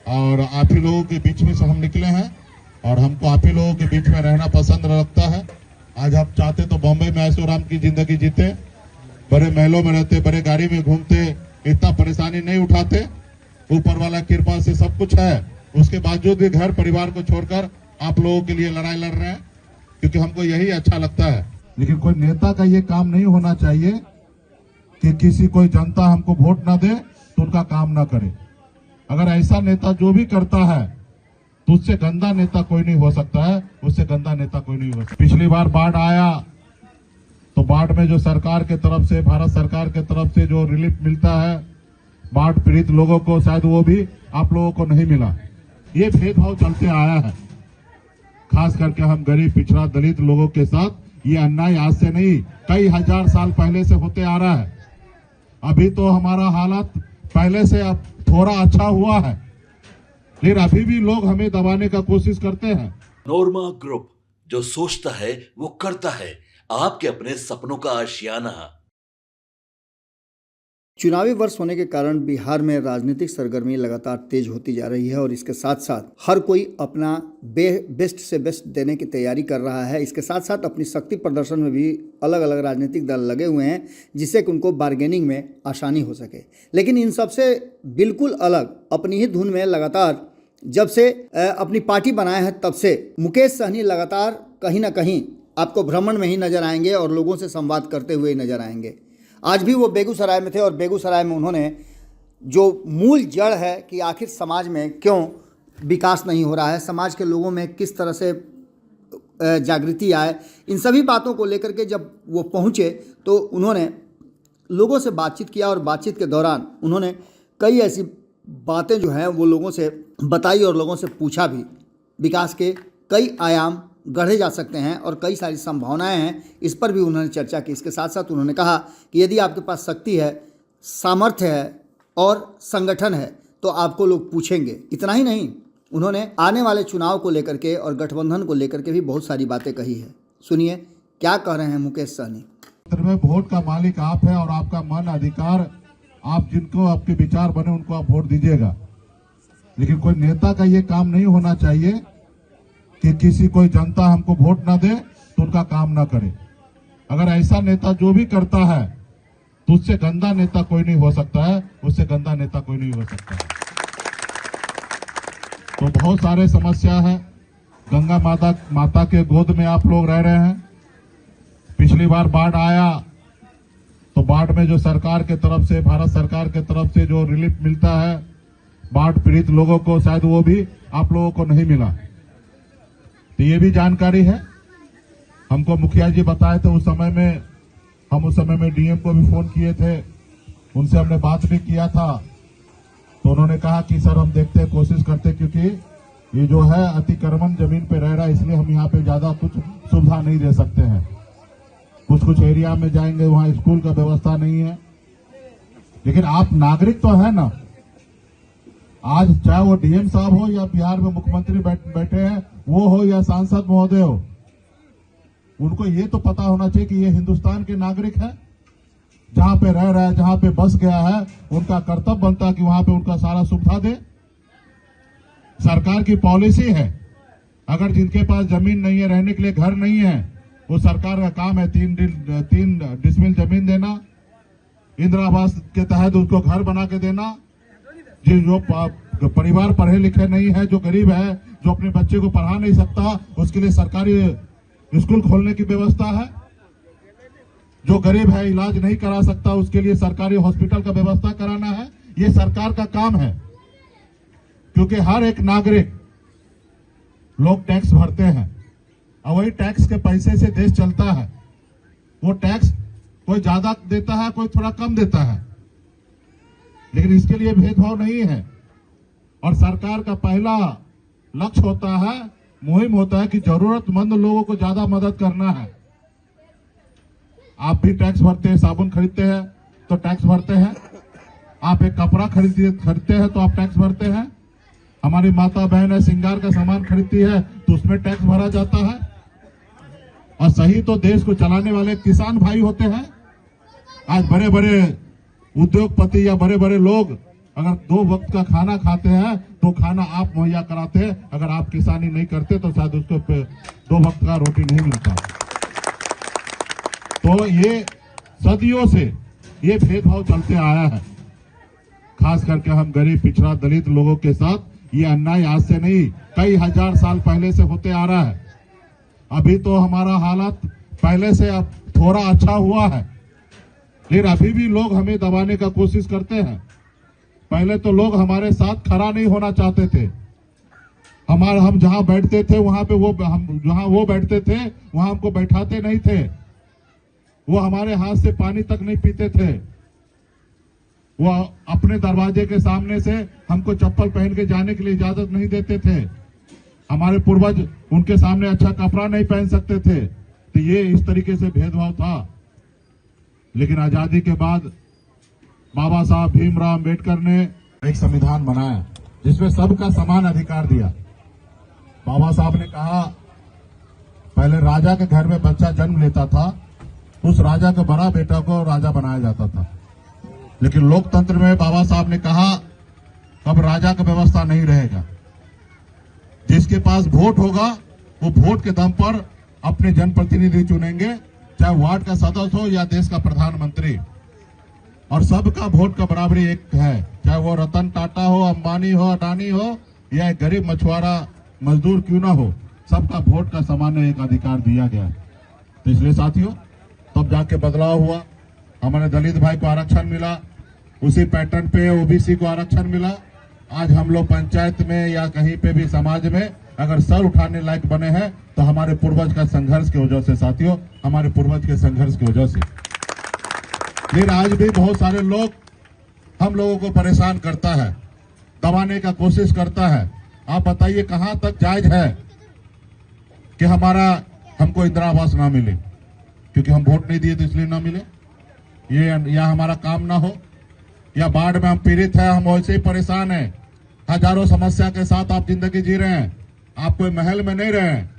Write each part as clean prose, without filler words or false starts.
और आप ही लोगों के बीच में से हम निकले हैं और हमको आप ही लोगों के बीच में रहना पसंद लगता है। आज हम चाहते तो बॉम्बे में ऐशोआराम की जिंदगी जीते, बड़े महलों में रहते, बड़े गाड़ी में घूमते, इतना परेशानी नहीं उठाते। ऊपर वाला कृपा से सब कुछ है, उसके बावजूद भी घर परिवार को छोड़कर आप लोगों के लिए लड़ाई लड़ रहे हैं, क्योंकि हमको यही अच्छा लगता है। लेकिन कोई नेता का ये काम नहीं होना चाहिए कि किसी कोई जनता हमको वोट ना दे तो उनका काम ना करे। अगर ऐसा नेता जो भी करता है तो उससे गंदा नेता कोई नहीं हो सकता है, उससे गंदा नेता कोई नहीं हो सकता। पिछली बार बाढ़ आया तो बाढ़ में जो सरकार के तरफ से, भारत सरकार के तरफ से जो रिलीफ मिलता है बाढ़ पीड़ित लोगों को, शायद वो भी आप लोगों को नहीं मिला। ये भेदभाव चलते आया है, खास करके हम गरीब पिछड़ा दलित लोगों के साथ ये अन्याय आज से नहीं, कई हजार साल पहले से होते आ रहा है। अभी तो हमारा हालात पहले से अब थोड़ा अच्छा हुआ है, लेकिन अभी भी लोग हमें दबाने का कोशिश करते हैं। नोरमा ग्रुप, जो सोचता है वो करता है, आपके अपने सपनों का आशियाना। चुनावी वर्ष होने के कारण बिहार में राजनीतिक सरगर्मी लगातार तेज होती जा रही है और इसके साथ साथ हर कोई अपना बेस्ट से बेस्ट देने की तैयारी कर रहा है। इसके साथ साथ अपनी शक्ति प्रदर्शन में भी अलग अलग राजनीतिक दल लगे हुए हैं, जिससे कि उनको बार्गेनिंग में आसानी हो सके। लेकिन इन सबसे बिल्कुल अलग अपनी ही धुन में लगातार जब से अपनी पार्टी बनाए हैं तब से मुकेश सहनी लगातार कहीं ना कहीं आपको भ्रमण में ही नजर आएंगे और लोगों से संवाद करते हुए नजर आएंगे। आज भी वो बेगूसराय में थे और बेगूसराय में उन्होंने जो मूल जड़ है कि आखिर समाज में क्यों विकास नहीं हो रहा है, समाज के लोगों में किस तरह से जागृति आए, इन सभी बातों को लेकर के जब वो पहुँचे तो उन्होंने लोगों से बातचीत किया और बातचीत के दौरान उन्होंने कई ऐसी बातें जो हैं वो लोगों से बताई और लोगों से पूछा भी। विकास के कई आयाम गढ़े जा सकते हैं और कई सारी संभावनाएं हैं, इस पर भी उन्होंने चर्चा की। इसके साथ साथ उन्होंने कहा कि यदि आपके पास शक्ति है, सामर्थ्य है और संगठन है तो आपको लोग पूछेंगे। इतना ही नहीं, उन्होंने आने वाले चुनाव को लेकर के और गठबंधन को लेकर के भी बहुत सारी बातें कही है। सुनिए क्या कह रहे हैं मुकेश सहनी। वोट का मालिक आप है और आपका मन अधिकार, आप जिनको आपके विचार बने उनको आप वोट दीजिएगा। लेकिन कोई नेता का ये काम नहीं होना चाहिए कि किसी कोई जनता हमको वोट ना दे तो उनका काम ना करे। अगर ऐसा नेता जो भी करता है तो उससे गंदा नेता कोई नहीं हो सकता है, उससे गंदा नेता कोई नहीं हो सकता है। तो बहुत सारे समस्या है। गंगा माता के गोद में आप लोग रह रहे हैं। पिछली बार बाढ़ आया तो बाढ़ में जो सरकार के तरफ से, भारत सरकार के तरफ से जो रिलीफ मिलता है बाढ़ पीड़ित लोगों को, शायद वो भी आप लोगों को नहीं मिला। तो ये भी जानकारी है। हमको मुखिया जी बताए थे उस समय में, हम उस समय में डीएम को भी फोन किए थे, उनसे हमने बात भी किया था। तो उन्होंने कहा कि सर हम देखते हैं, कोशिश करते, क्योंकि ये जो है अतिक्रमण जमीन पे रह रहा है, इसलिए हम यहाँ पे ज्यादा कुछ सुविधा नहीं दे सकते हैं। कुछ एरिया में जाएंगे वहाँ स्कूल का व्यवस्था नहीं है। लेकिन आप नागरिक तो है ना, आज चाहे वो डीएम साहब हो या बिहार में मुख्यमंत्री बैठे हैं वो हो या सांसद महोदय हो, उनको ये तो पता होना चाहिए कि ये हिंदुस्तान के नागरिक है। जहां पे रह रहा है, जहां पे बस गया है, उनका कर्तव्य बनता है कि वहां पे उनका सारा सुविधा दे। सरकार की पॉलिसी है, अगर जिनके पास जमीन नहीं है, रहने के लिए घर नहीं है, वो सरकार का काम है 3 डिसमिल जमीन देना, इंदिरा आवास के तहत उसको घर बना के देना। जो परिवार पढ़े लिखे नहीं है, जो गरीब है, जो अपने बच्चे को पढ़ा नहीं सकता, उसके लिए सरकारी स्कूल खोलने की व्यवस्था है। जो गरीब है, इलाज नहीं करा सकता, उसके लिए सरकारी हॉस्पिटल का व्यवस्था कराना है। ये सरकार का काम है, क्योंकि हर एक नागरिक, लोग टैक्स भरते हैं और वही टैक्स के पैसे से देश चलता है। वो टैक्स कोई ज्यादा देता है, कोई थोड़ा कम देता है, लेकिन इसके लिए भेदभाव नहीं है। और सरकार का पहला लक्ष्य होता है, मुहिम होता है कि जरूरतमंद लोगों को ज्यादा मदद करना है। आप भी टैक्स भरते हैं, साबुन खरीदते हैं तो टैक्स भरते हैं, आप एक कपड़ा खरीदते हैं तो आप टैक्स भरते हैं। हमारी माता बहन है, श्रृंगार का सामान खरीदती है तो उसमें टैक्स भरा जाता है। और सही तो देश को चलाने वाले किसान भाई होते हैं। आज बड़े बड़े उद्योगपति या बड़े बड़े लोग अगर 2 वक्त का खाना खाते हैं तो खाना आप मुहैया कराते हैं, अगर आप किसानी नहीं करते तो शायद उसको 2 वक्त का रोटी नहीं मिलता। तो ये सदियों से ये भेदभाव चलते आया है, खास करके हम गरीब पिछड़ा दलित लोगों के साथ ये अन्याय आज से नहीं कई हजार साल पहले से होते आ रहा है। अभी तो हमारा हालत पहले से अब थोड़ा अच्छा हुआ है, लेकिन अभी भी लोग हमें दबाने का कोशिश करते हैं। पहले तो लोग हमारे साथ खड़ा नहीं होना चाहते थे। हम जहां बैठते थे वहां पे जहां वो बैठते थे वहां हमको बैठाते नहीं थे। वो हमारे हाथ से पानी तक नहीं पीते थे। वो अपने दरवाजे के सामने से हमको चप्पल पहन के जाने के लिए इजाजत नहीं देते थे। हमारे पूर्वज उनके सामने अच्छा कपड़ा नहीं पहन सकते थे। तो ये इस तरीके से भेदभाव था। लेकिन आजादी के बाद बाबा साहब भीमराव अंबेडकर ने एक संविधान बनाया जिसमें सबका समान अधिकार दिया। बाबा साहब ने कहा, पहले राजा के घर में बच्चा जन्म लेता था, उस राजा के बड़ा बेटा को राजा बनाया जाता था। लेकिन लोकतंत्र में बाबा साहब ने कहा अब राजा का व्यवस्था नहीं रहेगा। जिसके पास वोट होगा वो वोट के दम पर अपने जनप्रतिनिधि चुनेंगे, चाहे वार्ड का सदस्य हो या देश का प्रधानमंत्री। और सबका वोट का बराबरी एक है, चाहे वो रतन टाटा हो, अंबानी हो, अडानी हो या एक गरीब मछुआरा मजदूर क्यों ना हो, सबका वोट का सामान्य एक अधिकार दिया गया है। तो इसलिए साथियों तब जाके बदलाव हुआ। हमारे दलित भाई को आरक्षण मिला, उसी पैटर्न पे ओबीसी को आरक्षण मिला। आज हम लोग पंचायत में या कहीं पे भी समाज में अगर सर उठाने लायक बने हैं तो हमारे पूर्वज का संघर्ष की वजह से साथियों, हमारे पूर्वज के संघर्ष की वजह से। लेकिन आज भी बहुत सारे लोग हम लोगों को परेशान करता है, दबाने का कोशिश करता है। आप बताइए कहां तक जायज है कि हमको इंदिरा आवास ना मिले क्योंकि हम वोट नहीं दिए तो इसलिए ना मिले, ये या हमारा काम ना हो, या बाढ़ में हम पीड़ित हैं, हम वैसे ही परेशान हैं, हजारों समस्या के साथ आप जिंदगी जी रहे हैं, आप कोई महल में नहीं रहे हैं,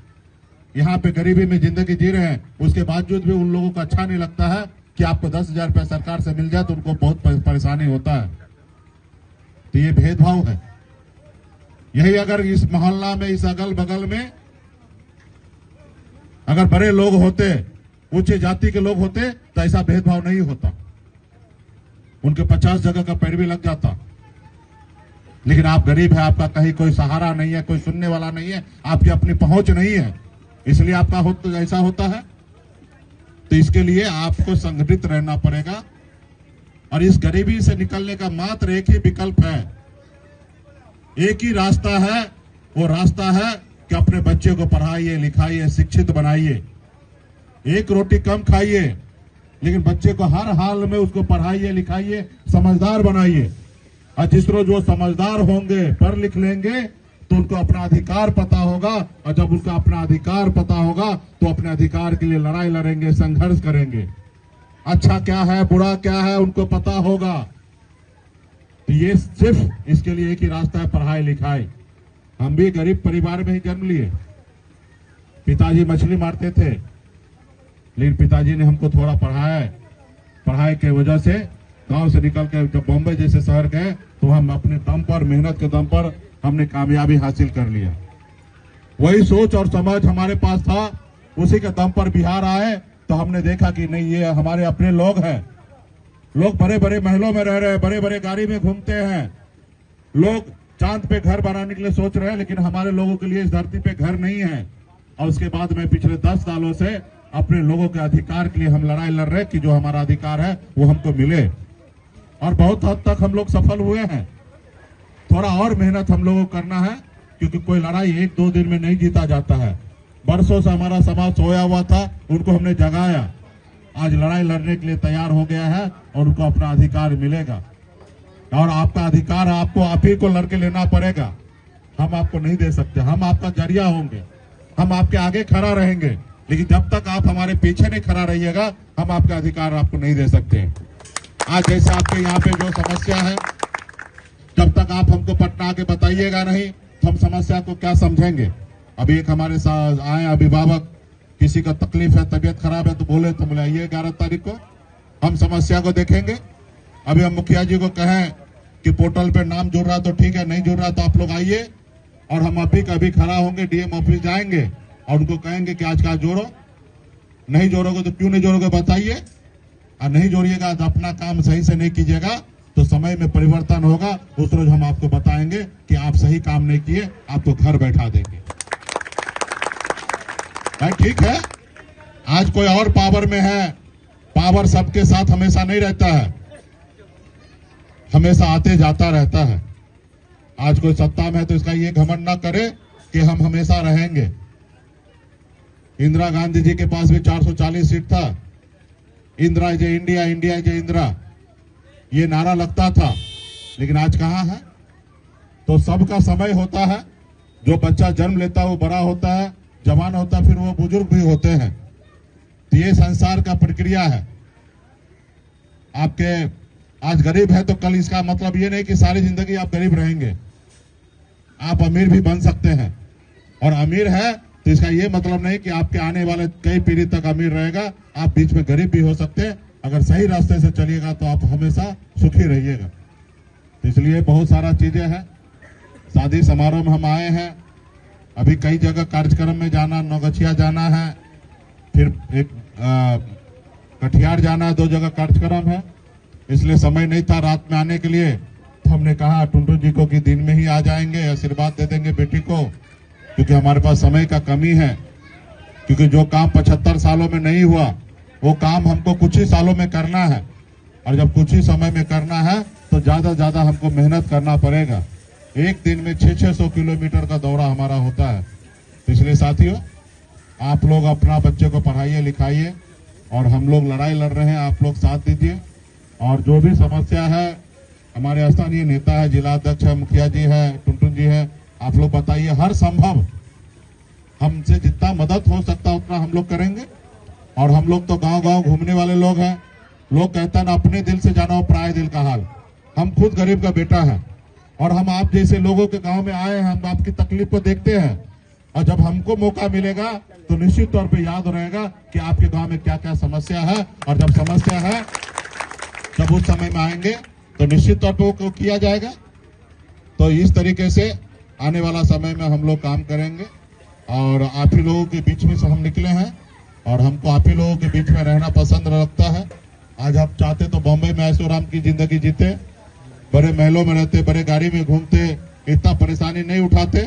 यहाँ पे गरीबी में जिंदगी जी रहे हैं, उसके बावजूद भी उन लोगों को अच्छा नहीं लगता है कि आपको 10,000 रुपया सरकार से मिल जाए तो उनको बहुत परेशानी होता है। तो ये भेदभाव है। यही अगर इस मोहल्ला में, इस अगल बगल में अगर बड़े लोग होते, उच्च जाति के लोग होते तो ऐसा भेदभाव नहीं होता, उनके 50 जगह का पैरवी लग जाता। लेकिन आप गरीब है, आपका कहीं कोई सहारा नहीं है, कोई सुनने वाला नहीं है, आपकी अपनी पहुंच नहीं है, इसलिए आपका ऐसा होता है। तो इसके लिए आपको संगठित रहना पड़ेगा और इस गरीबी से निकलने का मात्र एक ही विकल्प है, एक ही रास्ता है। वो रास्ता है कि अपने बच्चे को पढ़ाइए, लिखाइए, शिक्षित बनाइए, एक रोटी कम खाइए, लेकिन बच्चे को हर हाल में उसको पढ़ाइए, लिखाइए, समझदार बनाइए। और जिस रोज वो समझदार होंगे, पढ़ लिख लेंगे तो उनको अपना अधिकार पता होगा, और जब उनका अपना अधिकार पता होगा तो अपने अधिकार के लिए लड़ाई लड़ेंगे, संघर्ष करेंगे। अच्छा क्या है, बुरा क्या है उनको पता होगा। तो ये सिर्फ इसके लिए एक ही रास्ता है, पढ़ाई लिखाई। हम भी गरीब परिवार में ही जन्म लिए, पिताजी मछली मारते थे, लेकिन पिताजी ने हमको थोड़ा पढ़ाया। पढ़ाई के वजह से गांव से निकल के जब बॉम्बे जैसे शहर गए तो हम अपने दम पर, मेहनत के दम पर हमने कामयाबी हासिल कर लिया। वही सोच और समझ हमारे पास था, उसी के दम पर बिहार आए तो हमने देखा कि नहीं, ये हमारे अपने लोग हैं। लोग बड़े बड़े महलों में रह रहे हैं, बड़े बड़े गाड़ी में घूमते हैं, लोग चांद पे घर बनाने के लिए सोच रहे हैं, लेकिन हमारे लोगों के लिए इस धरती पे घर नहीं है। और उसके बाद में पिछले 10 सालों से अपने लोगों के अधिकार के लिए हम लड़ाई लड़ रहे हैं कि जो हमारा अधिकार है वो हमको मिले, और बहुत हद तक हम लोग सफल हुए हैं। थोड़ा और मेहनत हम लोगों को करना है, क्योंकि कोई लड़ाई 1-2 दिन में नहीं जीता जाता है। बरसों से हमारा समाज सोया हुआ था, उनको हमने जगाया, आज लड़ाई लड़ने के लिए तैयार हो गया है और उनको अपना अधिकार मिलेगा। और आपका अधिकार आपको आप ही को लड़के लेना पड़ेगा, हम आपको नहीं दे सकते। हम आपका जरिया होंगे, हम आपके आगे खड़ा रहेंगे, लेकिन जब तक आप हमारे पीछे नहीं खड़ा रहिएगा हम आपका अधिकार आपको नहीं दे सकते। आज जैसे आपके यहाँ पे जो समस्या है, जब तक आप हमको पटना के बताइएगा नहीं तो हम समस्या को क्या समझेंगे। अभी एक हमारे साथ आए अभिभावक, किसी का तकलीफ है, तबीयत खराब है, तो बोले तो बुलाइए 11 तारीख को, हम समस्या को देखेंगे। अभी हम मुखिया जी को कहें कि पोर्टल पे नाम जुड़ रहा तो ठीक है, नहीं जुड़ रहा तो आप लोग आइए और हम अभी कभी खड़ा होंगे, डीएम ऑफिस जाएंगे और उनको कहेंगे कि आज का जोड़ो। नहीं जोड़ोगे तो क्यों नहीं जोड़ोगे बताइए, और नहीं जोड़िएगा तो अपना काम सही से नहीं कीजिएगा तो समय में परिवर्तन होगा। उस रोज हम आपको बताएंगे कि आप सही काम नहीं किए, आपको घर बैठा देंगे। भाई ठीक है, आज कोई और पावर में है, पावर सबके साथ हमेशा नहीं रहता है, हमेशा आते जाता रहता है। आज कोई सत्ता में है तो इसका ये घमंड ना करे कि हम हमेशा रहेंगे। इंदिरा गांधी जी के पास भी 440 सीट था। इंदिरा जय इंडिया, इंडिया जय इंदिरा, ये नारा लगता था, लेकिन आज कहां है? तो सबका समय होता है। जो बच्चा जन्म लेता है वो बड़ा होता है, जवान होता है, फिर वो बुजुर्ग भी होते हैं। तो ये संसार का प्रक्रिया है। आपके आज गरीब है तो कल इसका मतलब ये नहीं कि सारी जिंदगी आप गरीब रहेंगे। आप अमीर भी बन सकते हैं, और अमीर है तो इसका ये मतलब नहीं कि आपके आने वाले कई पीढ़ी तक अमीर रहेगा। आप बीच में गरीब भी हो सकते हैं। अगर सही रास्ते से चलिएगा तो आप हमेशा सुखी रहिएगा। तो इसलिए बहुत सारा चीजें हैं। शादी समारोह में हम आए हैं, अभी कई जगह कार्यक्रम में जाना, नौगछिया जाना है, फिर एक कटिहार जाना है, 2 जगह कार्यक्रम है, इसलिए समय नहीं था रात में आने के लिए। तो हमने कहा टुनटुन जी को कि दिन में ही आ जाएंगे, आशीर्वाद दे देंगे बेटी को, क्योंकि हमारे पास समय का कमी है। क्योंकि जो काम 75 सालों में नहीं हुआ वो काम हमको कुछ ही सालों में करना है, और जब कुछ ही समय में करना है तो ज्यादा ज्यादा हमको मेहनत करना पड़ेगा। एक दिन में 600 किलोमीटर का दौरा हमारा होता है। तो इसलिए साथियों, आप लोग अपना बच्चे को पढ़ाइए लिखाइए, और हम लोग लड़ाई लड़ रहे हैं, आप लोग साथ दीजिए। और जो भी समस्या है, हमारे स्थानीय नेता है, जिला अध्यक्ष है, मुखिया जी है, टुनटुन जी है, आप लोग बताइए। हर संभव हमसे जितना मदद हो सकता उतना हम लोग करेंगे। और हम लोग तो गांव गांव घूमने वाले लोग हैं। लोग कहते हैं ना, अपने दिल से जानो पराये दिल का हाल। हम खुद गरीब का बेटा है, और हम आप जैसे लोगों के गांव में आए हैं, हम आपकी तकलीफ को देखते हैं, और जब हमको मौका मिलेगा तो निश्चित तौर पे याद रहेगा कि आपके गांव में क्या क्या समस्या है, और जब समस्या है जब उस समय में आएंगे तो निश्चित तौर पे वो किया जाएगा। तो इस तरीके से आने वाला समय में हम लोग काम करेंगे, और आप ही लोगों के बीच में से हम निकले हैं, और हमको आप ही लोगों के बीच में रहना पसंद लगता है। आज आप चाहते तो बॉम्बे में ऐशोआराम की जिंदगी जीते, बड़े महलों में रहते, बड़े गाड़ी में घूमते, इतना परेशानी नहीं उठाते।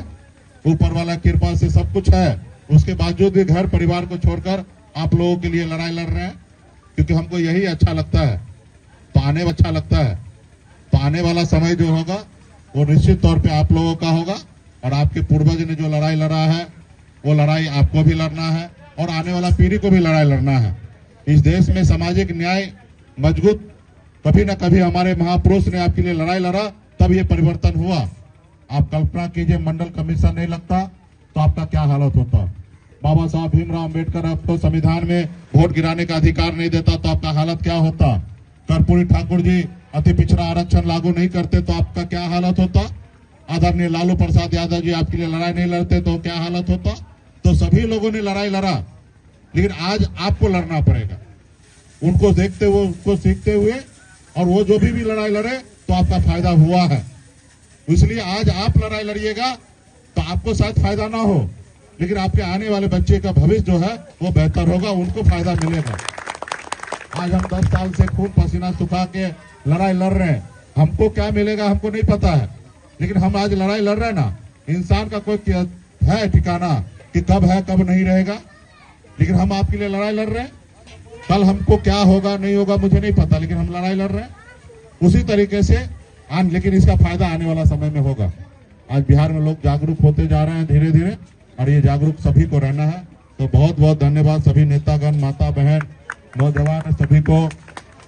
ऊपर वाला कृपा से सब कुछ है, उसके बावजूद भी घर परिवार को छोड़कर आप लोगों के लिए लड़ाई लड़ रहे हैं, क्योंकि हमको यही अच्छा लगता है। तो आने अच्छा लगता है, तो आने वाला समय जो होगा वो निश्चित तौर पे आप लोगों का होगा, और आपके पूर्वज ने जो लड़ाई लड़ा है वो लड़ाई आपको भी लड़ना है, और आने वाला पीढ़ी को भी लड़ाई लड़ना है। इस देश में सामाजिक न्याय मजबूत, कभी ना कभी हमारे महापुरुष ने आपके लिए लड़ाई लड़ा, तब ये परिवर्तन हुआ। आप कल्पना कीजिए, मंडल कमीशन नहीं लगता तो आपका क्या हालत होता। बाबा साहब भीमराव अम्बेडकर आपको संविधान में वोट गिराने का अधिकार नहीं देता तो आपका हालत क्या होता। कर्पूरी ठाकुर जी अति पिछड़ा आरक्षण लागू नहीं करते तो आपका क्या हालत होता। आदरणीय लालू प्रसाद यादव जी आपके लिए लड़ाई नहीं लड़ते तो क्या हालत होता। तो सभी लोगों ने लड़ाई लड़ा, लेकिन आज आपको लड़ना पड़ेगा, उनको देखते हुए, उनको सीखते हुए, और वो जो भी लड़ाई लड़े तो आपका फायदा हुआ है। इसलिए आज आप लड़ाई लड़िएगा तो आपको शायद फायदा ना हो, लेकिन आपके आने वाले बच्चे का भविष्य जो है वो बेहतर होगा, उनको फायदा मिलेगा। आज हम 10 साल से खून पसीना सुखा के लड़ाई लड़ रहे हैं, हमको क्या मिलेगा हमको नहीं पता है, लेकिन हम आज लड़ाई लड़ रहे हैं ना। इंसान का कोई है ठिकाना कि कब है कब नहीं रहेगा, लेकिन हम आपके लिए लड़ाई लड़ रहे हैं। कल हमको क्या होगा नहीं होगा मुझे नहीं पता, लेकिन हम लड़ाई लड़ रहे हैं उसी तरीके से लेकिन इसका फायदा आने वाला समय में होगा। आज बिहार में लोग जागरूक होते जा रहे हैं धीरे धीरे, और ये जागरूक सभी को रहना है। तो बहुत बहुत धन्यवाद सभी नेतागण, माता बहन, नौजवान सभी को।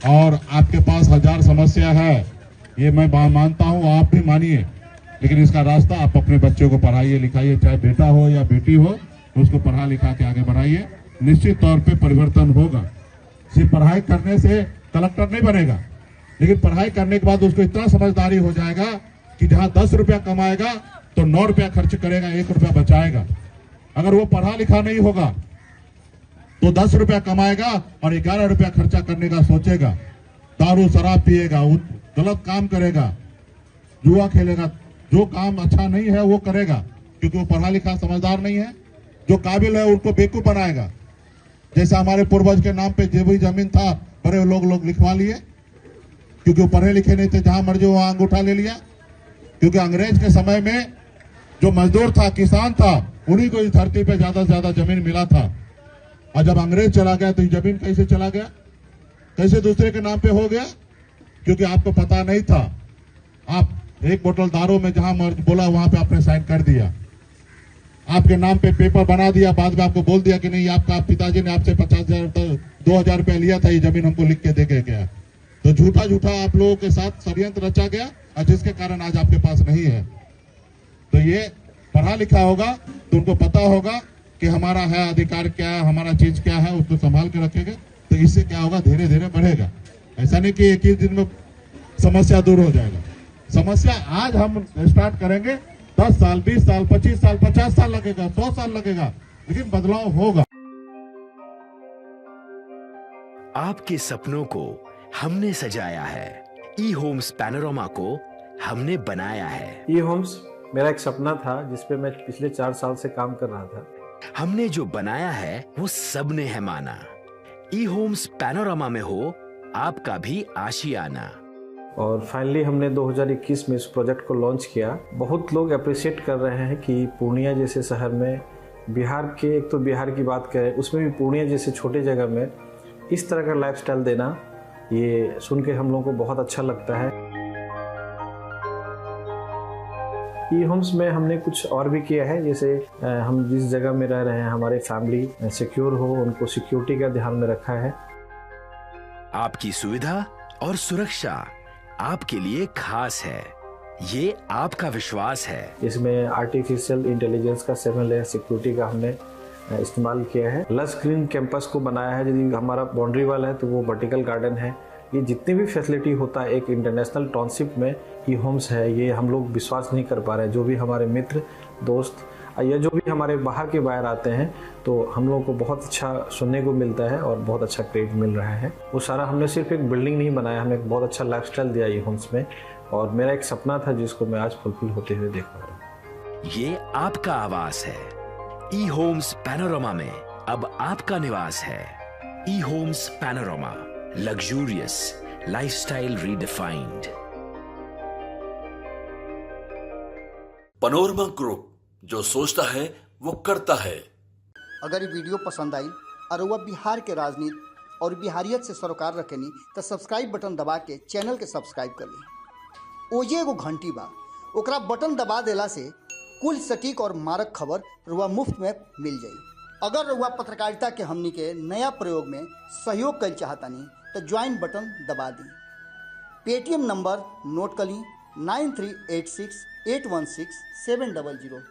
और आपके पास 1000 समस्या है, ये मैं मानता हूँ, आप भी मानिए, लेकिन इसका रास्ता आप अपने बच्चों को पढ़ाइए लिखाइए, चाहे बेटा हो या बेटी हो, उसको पढ़ा लिखा के आगे बढ़ाइए। निश्चित तौर पे परिवर्तन होगा। सिर्फ पढ़ाई करने से कलेक्टर नहीं बनेगा, लेकिन पढ़ाई करने के बाद उसको इतना समझदारी हो जाएगा कि जहां 10 रुपया कमाएगा तो 9 रुपया खर्च करेगा, 1 रुपया बचाएगा। अगर वो पढ़ा लिखा नहीं होगा तो 10 रुपया कमाएगा और 11 रुपया खर्चा करने का सोचेगा, दारू शराब पिएगा, गलत काम करेगा, जुआ खेलेगा, जो काम अच्छा नहीं है वो करेगा, क्योंकि वो पढ़ा लिखा समझदार नहीं है। जो काबिल है उनको बेवकूफ बनाएगा। जैसे हमारे पूर्वज के नाम पे जो भी जमीन था बड़े लोग लिखवा लिए, क्योंकि वो पढ़े लिखे नहीं थे, जहां मर्जी वहां अंगूठा ले लिया। क्योंकि अंग्रेज के समय में जो मजदूर था, किसान था, उन्हीं को इस धरती पे ज्यादा से ज्यादा जमीन मिला था। और जब अंग्रेज चला गया तो ये जमीन कैसे चला गया, कैसे दूसरे के नाम पे हो गया? क्योंकि आपको पता नहीं था। आप एक बोतल दारू में जहां बोला वहां पे आपने साइन कर दिया, आपके नाम पे पेपर बना दिया, बाद में आपको बोल दिया कि नहीं, आपका पिताजी ने आपसे 50,000 2,000 रुपया लिया था, ये जमीन हमको लिख के दे के गया। तो झूठा झूठा आप लोगों के साथ षड्यंत्र रचा गया, और जिसके कारण आज आपके पास नहीं है। तो ये पढ़ा लिखा होगा तो उनको पता होगा कि हमारा है अधिकार क्या है, हमारा चीज क्या है, उसको संभाल के रखेंगे। तो इससे क्या होगा, धीरे धीरे बढ़ेगा। ऐसा नहीं कि एक ही दिन में समस्या दूर हो जाएगा। समस्या आज हम स्टार्ट करेंगे, 10 साल, 20 साल, 25 साल, 50 साल लगेगा, 100 साल लगेगा, लेकिन बदलाव होगा। आपके सपनों को हमने सजाया है, ई होम्स पैनोरामा को हमने बनाया है। ई होम्स मेरा एक सपना था जिसपे मैं पिछले 4 साल से काम कर रहा था। हमने जो बनाया है वो सबने है माना। ई होम्स पैनोरामा में हो आपका भी आशियाना। और फाइनली हमने 2021 में इस प्रोजेक्ट को लॉन्च किया। बहुत लोग अप्रिशिएट कर रहे हैं कि पूर्णिया जैसे शहर में, बिहार के, एक तो बिहार की बात करें उसमें भी पूर्णिया जैसे छोटे जगह में इस तरह का लाइफस्टाइल देना, ये सुन के हम लोगों को बहुत अच्छा लगता है। ई होम्स में हमने कुछ और भी किया है, जैसे हम जिस जगह में रह रहे हैं हमारे फैमिली सिक्योर हो, उनको सिक्योरिटी का ध्यान में रखा है। आपकी सुविधा और सुरक्षा आपके लिए खास है, ये आपका विश्वास है। इसमें आर्टिफिशियल इंटेलिजेंस का 7 लेयर सिक्योरिटी का हमने इस्तेमाल किया है। लश ग्रीन कैंपस को बनाया है। यदि हमारा बाउंड्री वाल है तो वो वर्टिकल गार्डन है। ये जितनी भी फैसिलिटी होता है एक इंटरनेशनल टाउनशिप में, ई होम्स है, ये हम लोग विश्वास नहीं कर पा रहे हैं। जो भी हमारे मित्र दोस्त या जो भी हमारे बाहर के बाहर आते हैं तो हम लोगों को बहुत अच्छा सुनने को मिलता है और बहुत अच्छा क्रेडिट मिल रहा है। वो सारा हमने सिर्फ एक बिल्डिंग नहीं बनाया, हमें एक बहुत अच्छा लाइफस्टाइल दिया ई होम्स में, और मेरा एक सपना था जिसको मैं आज फुलफिल होते हुए देख पा रहा हूँ। ये आपका आवास है। ई होम्स पैनोरामा में अब आपका निवास है। E homes Panorama, luxurious lifestyle redefined. Panorama group, जो सोचता है वो करता है। अगर ये वीडियो पसंद आई और वह बिहार के राजनीति और बिहारियत से सरोकार रखेनी तो सब्सक्राइब बटन दबा के चैनल के सब्सक्राइब कर ली। ओजे एगो घंटी बा, ओकरा बटन दबा देला से कुल सटीक और मारक खबर रुआ मुफ्त में मिल जाई। अगर रुआ पत्रकारिता के हमनी के नया प्रयोग में सहयोग कर चाहतानी तो ज्वाइन बटन दबा दी। पेटीएम नंबर नोट कर ली 9386 816 700।